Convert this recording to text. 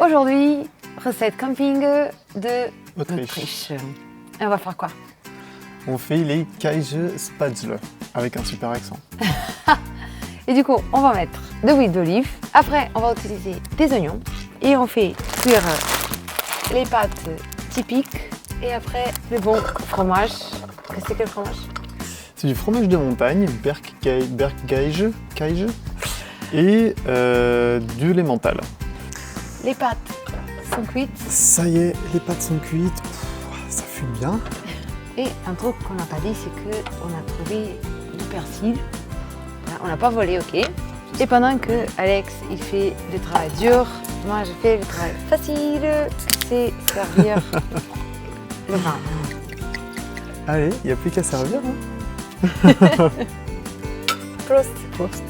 Aujourd'hui, recette camping de Autriche. Et on va faire quoi? On fait les Käsespätzle avec un super accent. Et du coup, on va mettre de l'huile d'olive. Après, on va utiliser des oignons. Et on fait cuire les pâtes typiques. Et après, le bon fromage. C'est quel fromage? C'est du fromage de montagne, Bergkäse, et du Emmental. Les pâtes sont cuites. Ça y est, les pâtes sont cuites. Ça fume bien. Et un truc qu'on n'a pas dit, c'est qu'on a trouvé du persil. On n'a pas volé, ok. Et pendant que Alex il fait le travail dur, moi je fais le travail facile, c'est servir le vin. Allez, il n'y a plus qu'à servir. Prost. Prost.